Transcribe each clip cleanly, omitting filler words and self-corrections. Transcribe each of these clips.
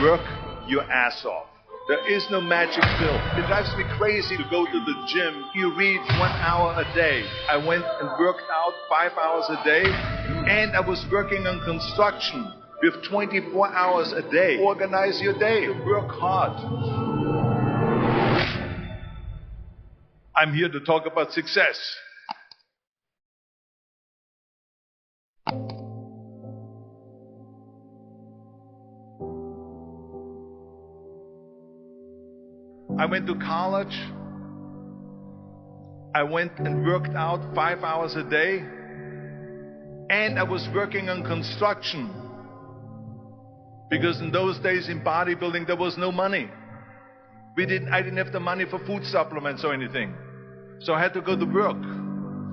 Work your ass off. There is no magic pill. It drives me crazy to go to the gym. You read 1 hour a day. I went and worked out 5 hours a day, and I was working on construction. We have 24 hours a day. Organize your day. Work hard. I'm here to talk about success. I went to college. I went and worked out 5 hours a day, and I was working on construction. Because in those days in bodybuilding there was no money. I didn't have the money for food supplements or anything. So I had to go to work.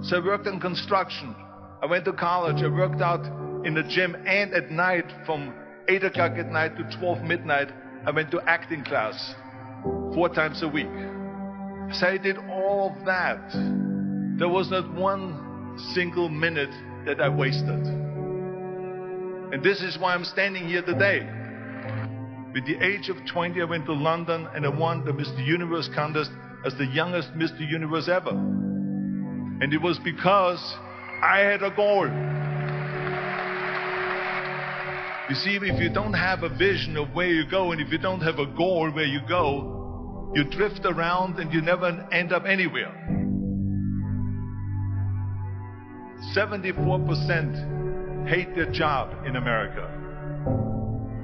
So I worked on construction. I went to college. I worked out in the gym, and at night from 8 o'clock at night to 12 midnight I went to acting class 4 times a week. So I did all of that. There was not one single minute that I wasted. And this is why I'm standing here today. With the age of 20, I went to London and I won the Mr. Universe contest as the youngest Mr. Universe ever. And it was because I had a goal. You see, if you don't have a vision of where you go, and if you don't have a goal where you go, you drift around and you never end up anywhere. 74% hate their job in America.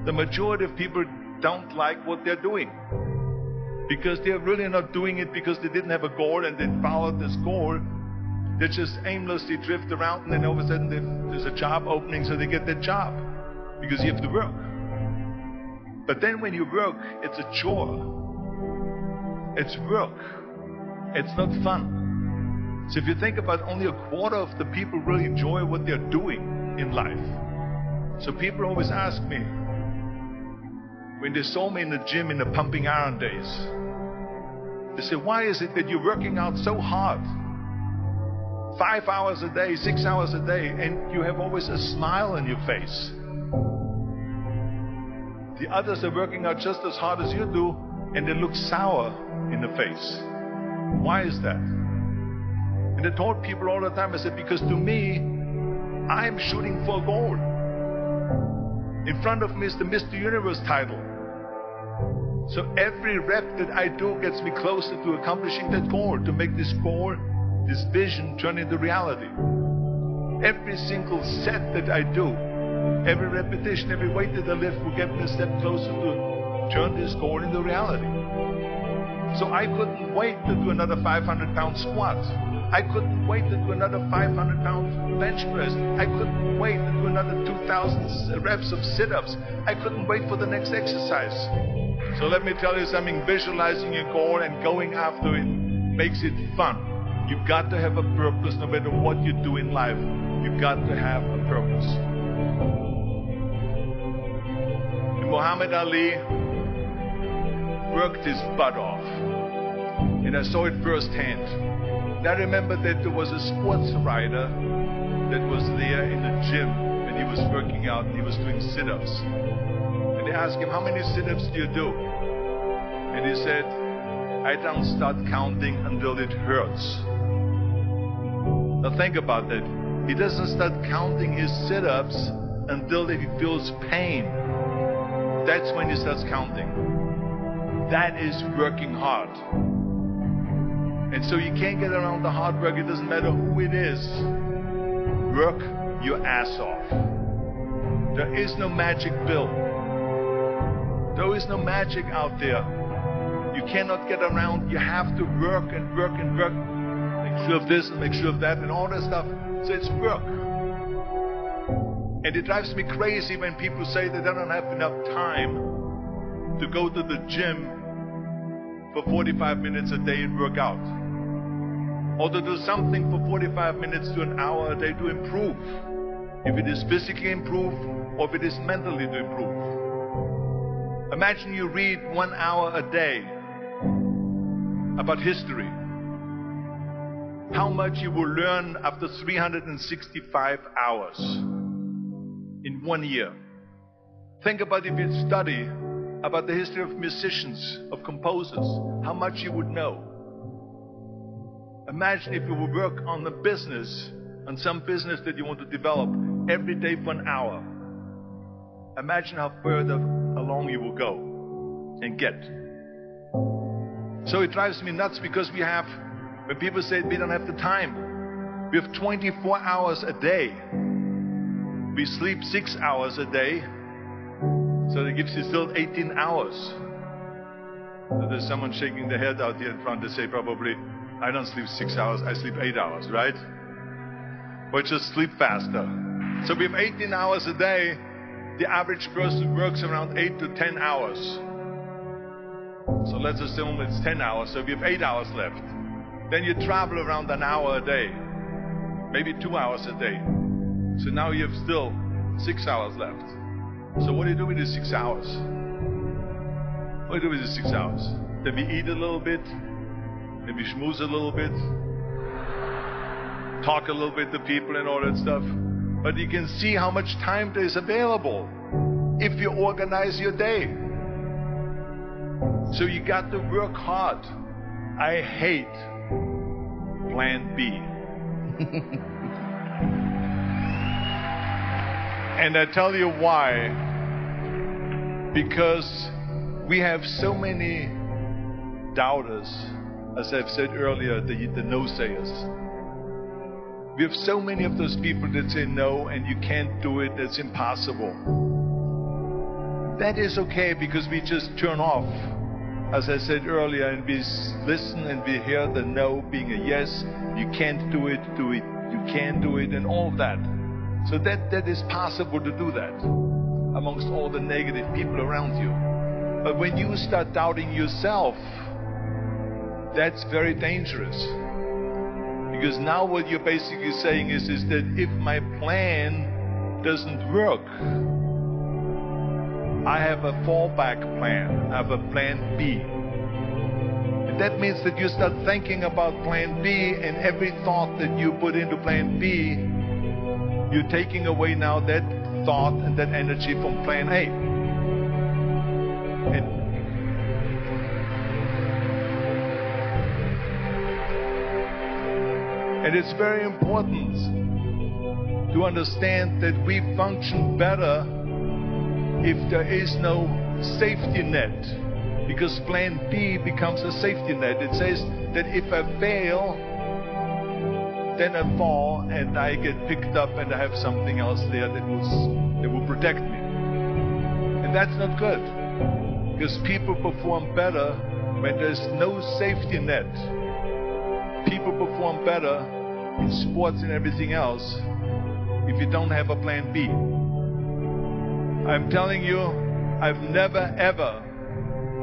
The majority of people don't like what they're doing because they're really not doing it because they didn't have a goal and they followed this goal. They just aimlessly drift around, and then all of a sudden there's a job opening, so they get that job because you have to work. But then when you work, it's a chore. It's work. It's not fun. So if you think about, only a quarter of the people really enjoy what they're doing in life. So people always ask me, when they saw me in the gym in the pumping iron days, they say, why is it that you're working out so hard? 5 hours a day, 6 hours a day, and you have always a smile on your face. The others are working out just as hard as you do, and they look sour in the face. Why is that? And I told people all the time, I said, because to me, I'm shooting for a goal. In front of me is the Mr. Universe title. So every rep that I do gets me closer to accomplishing that goal, to make this goal, this vision, turn into reality. Every single set that I do, every repetition, every weight that I lift will get me a step closer to turn this goal into reality. So I couldn't wait to do another 500-pound squat. I couldn't wait to do another 500-pound bench press. I couldn't wait to do another 2,000 reps of sit-ups. I couldn't wait for the next exercise. So let me tell you something, visualizing your goal and going after it makes it fun. You've got to have a purpose no matter what you do in life. You've got to have a purpose. And Muhammad Ali worked his butt off. And I saw it firsthand. And I remember that there was a sports writer that was there in the gym when he was working out and he was doing sit-ups. And they asked him, how many sit-ups do you do? And he said, I don't start counting until it hurts. Now think about that. He doesn't start counting his sit-ups until he feels pain. That's when he starts counting. That is working hard. And so you can't get around the hard work. It doesn't matter who it is. Work your ass off. There is no magic pill. There is no magic out there. You cannot get around. You have to work and work and work. Make sure of this and make sure of that and all that stuff. So it's work. And it drives me crazy when people say that they don't have enough time to go to the gym for 45 minutes a day and work out. Or to do something for 45 minutes to an hour a day to improve. If it is physically improve or if it is mentally to improve. Imagine you read 1 hour a day about history. How much you will learn after 365 hours in 1 year. Think about if you study about the history of musicians, of composers, how much you would know. Imagine if you would work on a business, on some business that you want to develop every day for an hour. Imagine how further along you will go and get. So it drives me nuts because when people say we don't have the time, we have 24 hours a day. We sleep 6 hours a day, so that gives you still 18 hours. So there's someone shaking their head out here in front. They say probably, I don't sleep 6 hours, I sleep 8 hours, right? Or just sleep faster. So we have 18 hours a day. The average person works around 8 to 10 hours. So let's assume it's 10 hours, so we have 8 hours left. Then you travel around an hour a day, maybe 2 hours a day. So now you have still 6 hours left. So what do you do with the 6 hours? What do you do with the 6 hours? Then we eat a little bit, then we schmooze a little bit, talk a little bit to people and all that stuff. But you can see how much time there is available if you organize your day. So you got to work hard. I hate plan B. And I tell you why. Because we have so many doubters, as I've said earlier, the no-sayers. We have so many of those people that say no and you can't do it, that's impossible. That is okay because we just turn off, as I said earlier, and we listen and we hear the no being a yes. You can't do it, you can do it, and all of that. So that is possible to do that amongst all the negative people around you. But when you start doubting yourself, that's very dangerous. Because now what you're basically saying is that if my plan doesn't work, I have a fallback plan. I have a plan B. And that means that you start thinking about plan B, and every thought that you put into plan B, you're taking away now that thought and that energy from plan A. And it's very important to understand that we function better if there is no safety net, because plan B becomes a safety net. It says that if I fail, then I fall and I get picked up and I have something else there that will protect me. And that's not good, because people perform better when there's no safety net. People perform better in sports and everything else if you don't have a plan B. I'm telling you, I've never ever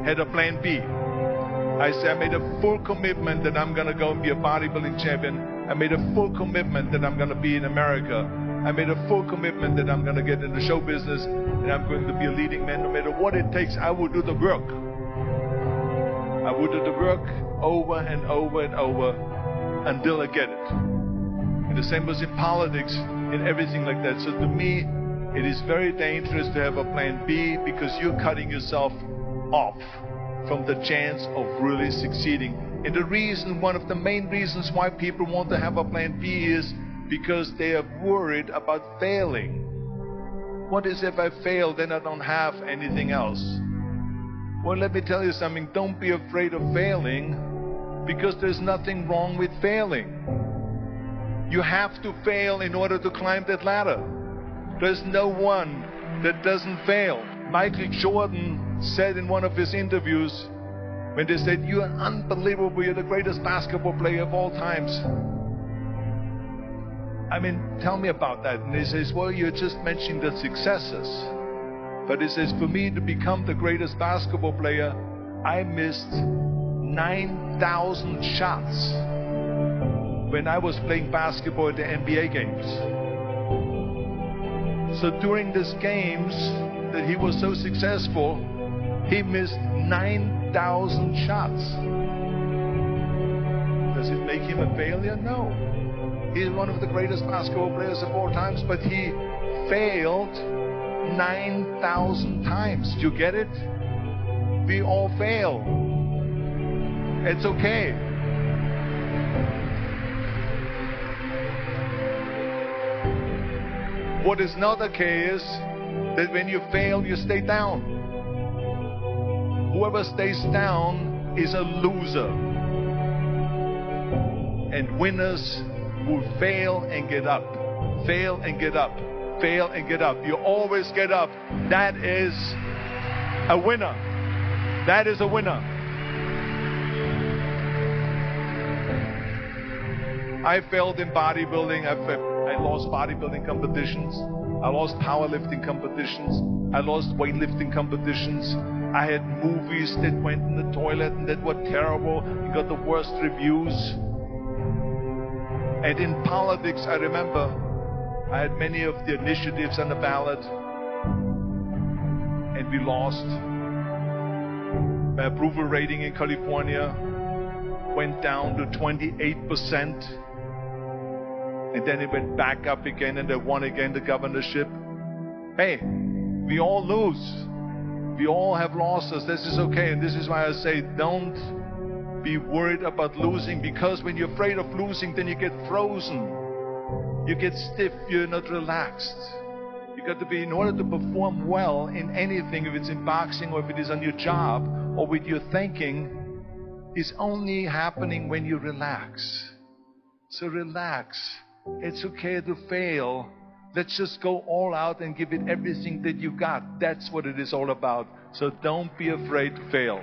had a plan B. I made a full commitment that I'm going to go and be a bodybuilding champion. I made a full commitment that I'm going to be in America. I made a full commitment that I'm going to get in the show business and I'm going to be a leading man. No matter what it takes, I will do the work. I will do the work over and over and over until I get it. And the same was in politics, in everything like that. So to me, it is very dangerous to have a plan B, because you're cutting yourself off from the chance of really succeeding. And the reason, one of the main reasons why people want to have a plan B is because they are worried about failing. What is if I fail, then I don't have anything else? Well, let me tell you something. Don't be afraid of failing, because there's nothing wrong with failing. You have to fail in order to climb that ladder. There's no one that doesn't fail. Michael Jordan said in one of his interviews, when they said, "You are unbelievable, you're the greatest basketball player of all times." I mean, tell me about that. And he says, "Well, you're just mentioning the successes." But he says, "For me to become the greatest basketball player, I missed 9,000 shots when I was playing basketball at the NBA games." So during these games that he was so successful, he missed 9,000 shots. Does it make him a failure? No. He's one of the greatest basketball players of all times, but he failed 9,000 times. Do you get it? We all fail. It's okay. What is not okay is that when you fail, you stay down. Whoever stays down is a loser. And winners will fail and get up. Fail and get up. Fail and get up. You always get up. That is a winner. That is a winner. I failed in bodybuilding. I lost bodybuilding competitions. I lost powerlifting competitions. I lost weightlifting competitions. I had movies that went in the toilet and that were terrible and got the worst reviews. And in politics, I remember I had many of the initiatives on the ballot, and we lost. My approval rating in California went down to 28%, and then it went back up again, and I won again the governorship. Hey, we all lose. We all have losses. This is okay, and this is why I say don't be worried about losing, because when you're afraid of losing, then you get frozen. You get stiff, you're not relaxed. You got to be, in order to perform well in anything, if it's in boxing or if it is on your job or with your thinking, is only happening when you relax. So relax. It's okay to fail. Let's just go all out and give it everything that you got. That's what it is all about. So don't be afraid to fail.